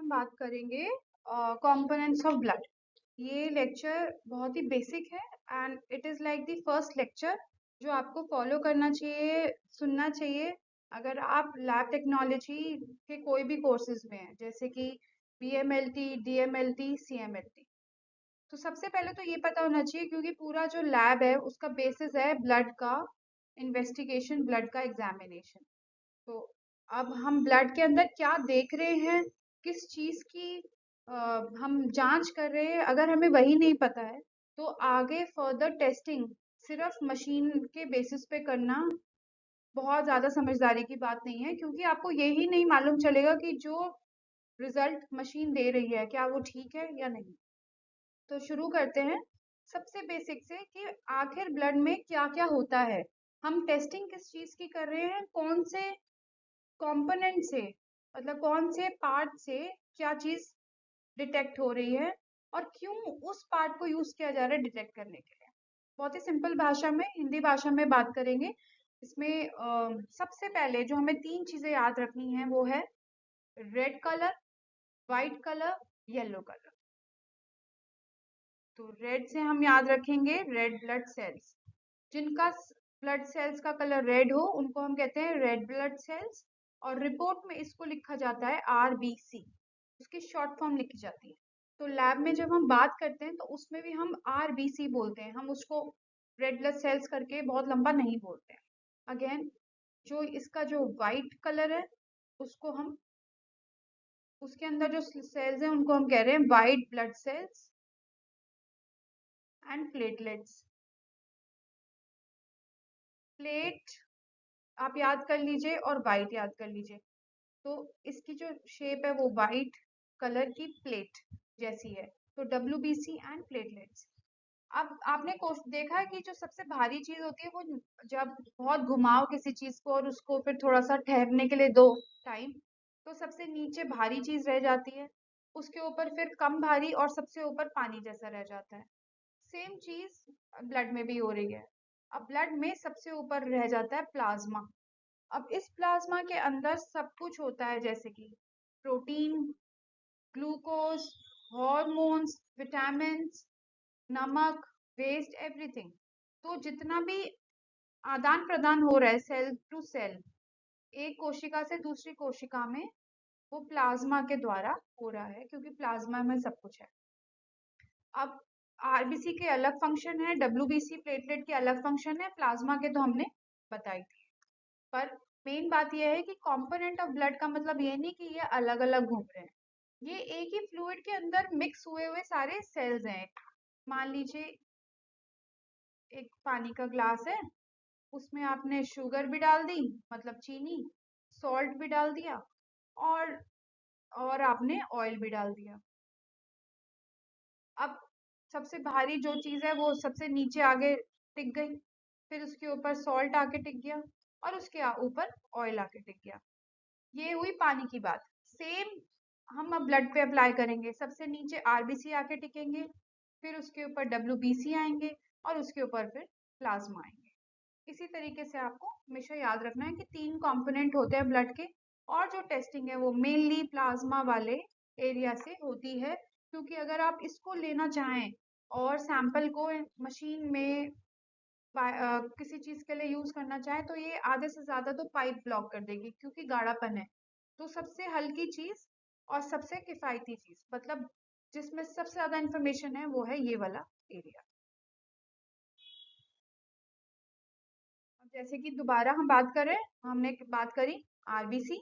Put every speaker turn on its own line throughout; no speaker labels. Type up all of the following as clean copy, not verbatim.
हम बात करेंगे कंपोनेंट्स ऑफ ब्लड। ये लेक्चर बहुत ही बेसिक है and it is like the first lecture जो आपको फॉलो करना चाहिए, सुनना चाहिए अगर आप लैब टेक्नोलॉजी के कोई भी कोर्सेज में हैं, जैसे कि बीएमएलटी, डीएमएलटी, सीएमएलटी। तो सबसे पहले तो ये पता होना चाहिए क्योंकि पूरा जो लैब है उसका बेसिस है ब्लड का इन्वेस्टिगेशन, ब्लड का एग्जामिनेशन। तो अब हम ब्लड के अंदर क्या देख रहे हैं, किस चीज़ की हम जांच कर रहे हैं, अगर हमें वही नहीं पता है तो आगे फर्दर टेस्टिंग सिर्फ मशीन के बेसिस पे करना बहुत ज़्यादा समझदारी की बात नहीं है, क्योंकि आपको यही नहीं मालूम चलेगा कि जो रिजल्ट मशीन दे रही है क्या वो ठीक है या नहीं। तो शुरू करते हैं सबसे बेसिक से कि आखिर ब्लड में क्या क्या होता है, हम टेस्टिंग किस चीज़ की कर रहे हैं, कौन से कंपोनेंट से, मतलब कौन से पार्ट से क्या चीज डिटेक्ट हो रही है और क्यों उस पार्ट को यूज किया जा रहा है डिटेक्ट करने के लिए। बहुत ही सिंपल भाषा में, हिंदी भाषा में बात करेंगे। इसमें सबसे पहले जो हमें तीन चीजें याद रखनी है वो है red colour, white colour, yellow colour. तो रेड से हम याद रखेंगे रेड ब्लड सेल्स। जिनका ब्लड सेल्स का कलर रेड हो उनको हम कहते हैं रेड ब्लड सेल्स। और रिपोर्ट में इसको लिखा जाता है आरबीसी, उसकी शॉर्ट फॉर्म लिखी जाती है। तो लैब में जब हम बात करते हैं तो उसमें भी हम आरबीसी बोलते हैं, हम उसको रेड ब्लड सेल्स करके बहुत लंबा नहीं बोलते हैं। अगेन, जो इसका जो वाइट कलर है उसको हम, उसके अंदर जो सेल्स हैं उनको हम कह रहे हैं white blood cells and platelets. Plate आप याद कर लीजिए और वाइट याद कर लीजिए। तो इसकी जो शेप है वो वाइट कलर की प्लेट जैसी है। तो डब्ल्यूबीसी एंड प्लेटलेट्स। अब आपने देखा है कि जो सबसे भारी चीज होती है वो, जब बहुत घुमाओ किसी चीज को और उसको फिर थोड़ा सा ठहरने के लिए दो टाइम, तो सबसे नीचे भारी चीज रह जाती है, उसके ऊपर फिर कम भारी और सबसे ऊपर पानी जैसा रह जाता है। सेम चीज ब्लड में भी हो रही है। अब ब्लड में सबसे ऊपर रह जाता है प्लाज्मा। अब इस प्लाज्मा के अंदर सब कुछ होता है, जैसे कि प्रोटीन, ग्लूकोज, हॉर्मोन्स, विटामिन्स, नमक, वेस्ट, एवरीथिंग। तो जितना भी आदान प्रदान हो रहा है सेल टू सेल, एक कोशिका से दूसरी कोशिका में, वो प्लाज्मा के द्वारा हो रहा है, क्योंकि प्लाज्मा में सब कुछ है। अब आरबीसी के अलग फंक्शन है, डब्ल्यूबीसी प्लेटलेट के अलग फंक्शन है, प्लाज्मा के तो हमने बताई थी। पर मेन बात यह है कि कंपोनेंट ऑफ ब्लड का मतलब ये नहीं कि ये अलग अलग घूम रहे हैं, ये एक ही फ्लूइड के अंदर मिक्स हुए हुए सारे सेल्स हैं। मान लीजिए एक पानी का ग्लास है, उसमें आपने शुगर भी डाल दी, मतलब चीनी, सॉल्ट भी डाल दिया, और आपने ऑयल भी डाल दिया। अब सबसे भारी जो चीज है वो सबसे नीचे आगे टिक गई, फिर उसके ऊपर सॉल्ट आके टिक गया और उसके ऊपर ऑयल आके टिक गया। ये हुई पानी की बात। सेम हम अब ब्लड पे अप्लाई करेंगे, सबसे नीचे आरबीसी आके टिकेंगे, फिर उसके ऊपर डब्ल्यूबीसी आएंगे और उसके ऊपर फिर प्लाज्मा आएंगे। इसी तरीके से आपको हमेशा याद रखना है कि तीन कंपोनेंट होते हैं ब्लड के, और जो टेस्टिंग है वो मेनली प्लाज्मा वाले एरिया से होती है, क्योंकि अगर आप इसको लेना चाहें और सैंपल को मशीन में किसी चीज के लिए यूज करना चाहे तो ये आधे से ज्यादा तो पाइप ब्लॉक कर देगी, क्योंकि गाढ़ापन है। तो सबसे हल्की चीज और सबसे किफायती चीज, मतलब जिसमें सबसे ज्यादा इंफॉर्मेशन है, वो है ये वाला एरिया। जैसे कि दोबारा हम बात करें, हमने बात करी आरबीसी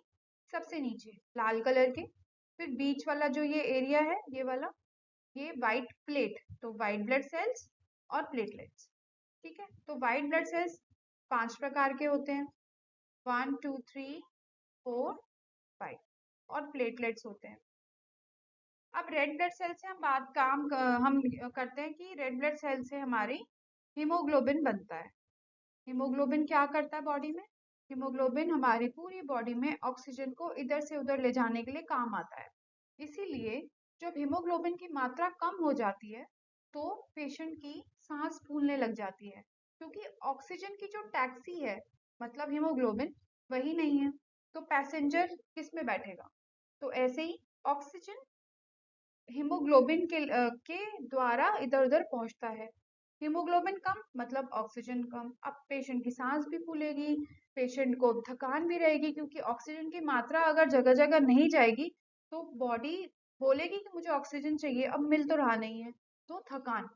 सबसे नीचे लाल कलर के, फिर बीच वाला जो ये एरिया है ये वाला, ये वाइट प्लेट, तो वाइट ब्लड सेल्स और प्लेटलेट्स। ठीक है, तो वाइट ब्लड सेल्स 5 प्रकार के होते हैं, 1 2 3 4 5, और प्लेटलेट्स होते हैं। अब रेड ब्लड सेल से हम हम करते हैं कि रेड ब्लड सेल से हमारी हीमोग्लोबिन बनता है। हीमोग्लोबिन क्या करता है बॉडी में? हीमोग्लोबिन हमारी पूरी बॉडी में ऑक्सीजन को इधर से उधर ले जाने के लिए काम आता है। इसीलिए जब हीमोग्लोबिन की मात्रा कम हो जाती है तो पेशेंट की सांस फूलने लग जाती है, क्योंकि ऑक्सीजन की जो टैक्सी है, मतलब हीमोग्लोबिन, वही नहीं है। तो पैसेंजर किस में बैठेगा? तो ऐसे ही ऑक्सीजन हीमोग्लोबिन के द्वारा इधर उधर पहुंचता है। हीमोग्लोबिन कम मतलब ऑक्सीजन कम। अब पेशेंट की सांस भी फूलेगी, पेशेंट को थकान भी रहेगी, क्योंकि ऑक्सीजन की मात्रा अगर जगह जगह नहीं जाएगी तो बॉडी बोलेगी कि मुझे ऑक्सीजन चाहिए, अब मिल तो रहा नहीं है, तो थकान।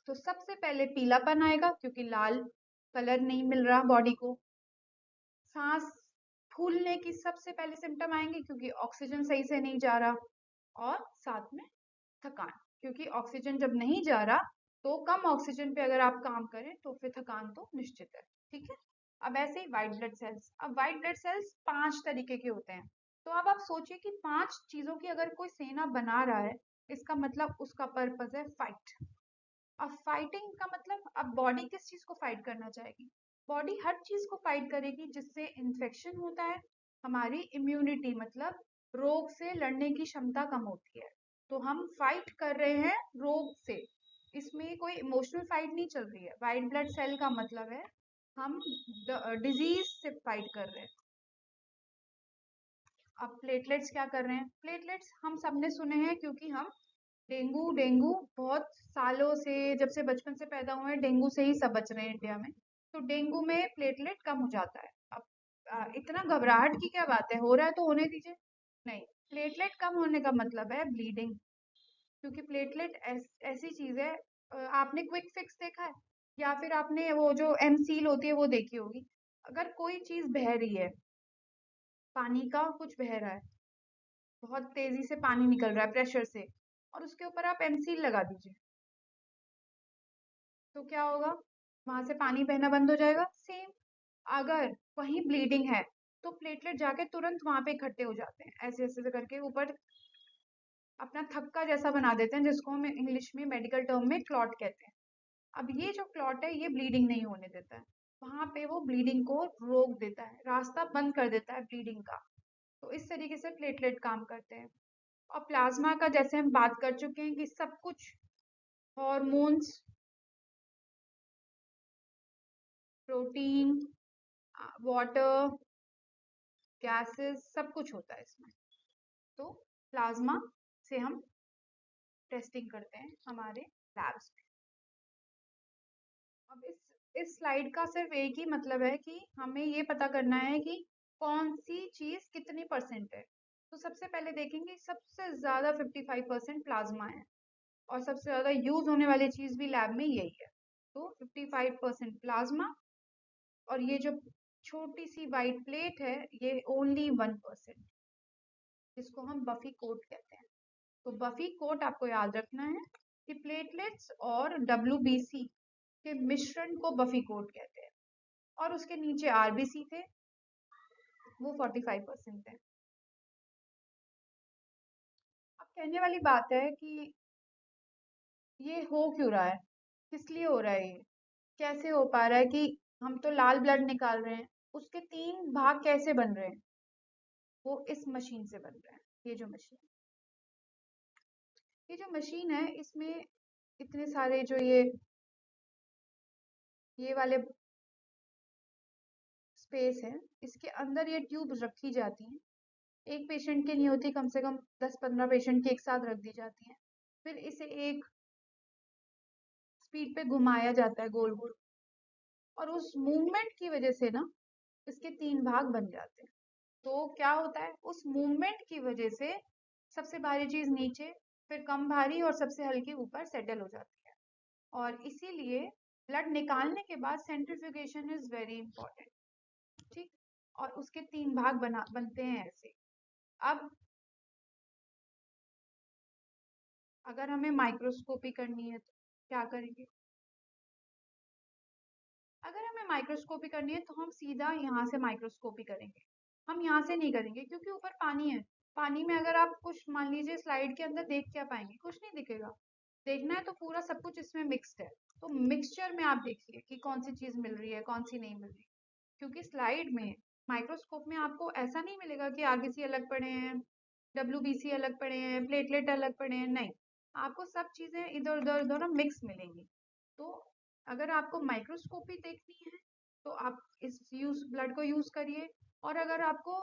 तो सबसे पहले पीलापन आएगा क्योंकि लाल कलर नहीं मिल रहा बॉडी को। सांस फूलने की सबसे पहले सिम्टम आएंगे क्योंकि ऑक्सीजन सही से नहीं जा रहा, और साथ में थकान, क्योंकि ऑक्सीजन जब नहीं जा रहा तो कम ऑक्सीजन पे अगर आप काम करें तो फिर थकान तो निश्चित है। ठीक है। अब ऐसे ही व्हाइट ब्लड सेल्स। अब व्हाइट ब्लड सेल्स 5 तरीके के होते हैं। तो अब आप सोचिए कि 5 चीजों की अगर कोई सेना बना रहा है, इसका मतलब उसका पर्पस है फाइट। अब फाइटिंग का मतलब अब बॉडी किस चीज को फाइट करना चाहेगी? बॉडी हर चीज को फाइट करेगी जिससे इन्फेक्शन होता है, हमारी इम्यूनिटी मतलब रोग से लड़ने की क्षमता कम होती है। तो हम फाइट कर रहे हैं रोग से, इसमें कोई इमोशनल फाइट नहीं चल रही है। वाइट ब्लड सेल का मतलब है हम डिजीज से फाइट कर रहे हैं। अब प्लेटलेट्स क्या कर रहे हैं? प्लेटलेट्स हम सबने सुने हैं क्योंकि हम डेंगू डेंगू बहुत सालों से, जब से बचपन से पैदा हुए हैं डेंगू से ही सब बच रहे हैं इंडिया में। तो डेंगू में प्लेटलेट कम हो जाता है। अब इतना घबराहट की क्या बात है, हो रहा है तो होने दीजिए। नहीं, प्लेटलेट कम होने का मतलब है ब्लीडिंग, क्योंकि प्लेटलेट ऐसी चीज है। आपने क्विक फिक्स देखा है या फिर आपने वो जो एम सील होती है वो देखी होगी। अगर कोई चीज बह रही है, पानी का कुछ बह रहा है, बहुत तेजी से पानी निकल रहा है प्रेशर से, और उसके ऊपर आप एम सील लगा दीजिए, तो क्या होगा? वहां से पानी बहना बंद हो जाएगा। सेम, अगर वहीं ब्लीडिंग है तो प्लेटलेट जाके तुरंत वहां पे इकट्ठे हो जाते हैं, ऐसे ऐसे करके ऊपर अपना थक्का जैसा बना देते हैं, जिसको हम इंग्लिश में मेडिकल टर्म में क्लॉट कहते हैं। अब ये जो क्लॉट है ये ब्लीडिंग नहीं होने देता है, वहां पे वो ब्लीडिंग को रोक देता है, रास्ता बंद कर देता है ब्लीडिंग का। तो इस तरीके से प्लेटलेट काम करते हैं। और प्लाज्मा का जैसे हम बात कर चुके हैं कि सब कुछ हॉर्मोन्स, प्रोटीन, वाटर, गैसेस, सब कुछ होता है इसमें। तो प्लाज्मा से हम टेस्टिंग करते हैं हमारे लैब्स में। अब इस स्लाइड का सिर्फ एक ही मतलब है कि हमें ये पता करना है कि कौन सी चीज कितनी परसेंट है। तो सबसे पहले देखेंगे सबसे ज्यादा 55% प्लाज्मा है, और सबसे ज्यादा यूज होने वाली चीज भी लैब में यही है। तो 55% प्लाज्मा, और ये जो छोटी सी वाइट प्लेट है ये ओनली 1%, जिसको हम बफी कोट कहते हैं। तो बफी कोट आपको याद रखना है कि प्लेटलेट्स और डब्ल्यूबीसी के मिश्रण को बफी कोट कहते हैं, और उसके नीचे आरबीसी थे, वो 45% है। अब कहने वाली बात है कि ये हो क्यों रहा है, किस लिए हो रहा है, ये कैसे हो पा रहा है कि हम तो लाल ब्लड निकाल रहे हैं, उसके 3 भाग कैसे बन रहे हैं? वो इस मशीन से बन रहे हैं। ये जो मशीन है इसमें इतने सारे जो ये वाले स्पेस है, इसके अंदर ये ट्यूब रखी जाती हैं। एक पेशेंट की नहीं होती, कम से कम 10-15 पेशेंट की एक साथ रख दी जाती हैं। फिर इसे एक स्पीड पे घुमाया जाता है गोल गोल, और उस मूवमेंट की वजह से ना इसके 3 भाग बन जाते हैं। तो क्या होता है, उस मूवमेंट की वजह से सबसे भारी चीज नीचे, फिर कम भारी और सबसे हल्की ऊपर सेटल हो जाती है। और इसीलिए ब्लड निकालने के बाद सेंट्रीफ्यूगेशन इज वेरी इंपॉर्टेंट। ठीक। और उसके 3 भाग बनते हैं ऐसे। अब अगर हमें माइक्रोस्कोपी करनी है तो क्या करेंगे? अगर हमें माइक्रोस्कोपी करनी है तो हम सीधा यहाँ से माइक्रोस्कोपी करेंगे, हम यहाँ से नहीं करेंगे क्योंकि ऊपर पानी है। पानी में अगर आप कुछ मान लीजिए स्लाइड के अंदर देख क्या पाएंगे? कुछ नहीं दिखेगा। देखना है तो पूरा सब कुछ इसमें मिक्स्ड है, तो मिक्सचर में आप देखिए कि कौन सी चीज मिल रही है कौन सी नहीं मिल रही। क्योंकि स्लाइड में, माइक्रोस्कोप में आपको ऐसा नहीं मिलेगा कि आरबीसी अलग पड़े हैं, डब्ल्यूबीसी अलग पड़े हैं, प्लेटलेट अलग पड़े हैं, नहीं। आपको सब चीजें इधर उधर उधर मिक्स मिलेंगी। तो अगर आपको माइक्रोस्कोपी देखनी है तो आप इस यूज ब्लड को यूज करिए। और अगर आपको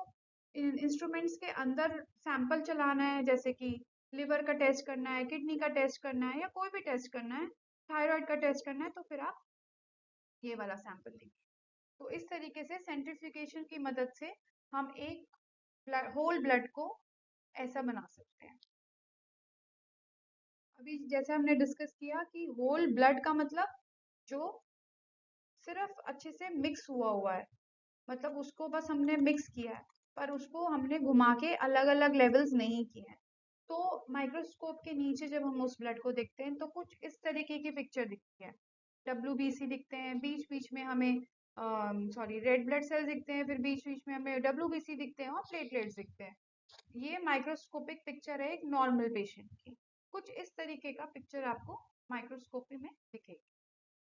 इंस्ट्रूमेंट्स के अंदर सैंपल चलाना है, जैसे कि लिवर का टेस्ट करना है, किडनी का टेस्ट करना है, या कोई भी टेस्ट करना है, थायराइड का टेस्ट करना है, तो फिर आप ये वाला सैंपल लेंगे। तो इस तरीके से सेंट्रीफ्यूगेशन की मदद से हम एक होल ब्लड को ऐसा बना सकते हैं। अभी जैसे हमने डिस्कस किया कि होल ब्लड का मतलब जो सिर्फ अच्छे से मिक्स हुआ हुआ है, मतलब उसको बस हमने मिक्स किया है, पर उसको हमने घुमा के अलग अलग लेवल्स नहीं किए हैं। तो माइक्रोस्कोप के नीचे जब हम उस ब्लड को देखते हैं तो कुछ इस तरीके की पिक्चर दिखती है। डब्ल्यूबीसी दिखते हैं, बीच बीच में हमें सॉरी रेड ब्लड सेल दिखते हैं, फिर बीच बीच में हमें डब्ल्यूबीसी दिखते हैं और प्लेटलेट्स दिखते हैं। ये माइक्रोस्कोपिक पिक्चर है एक नॉर्मल पेशेंट की। कुछ इस तरीके का पिक्चर आपको माइक्रोस्कोपी में दिखेगी।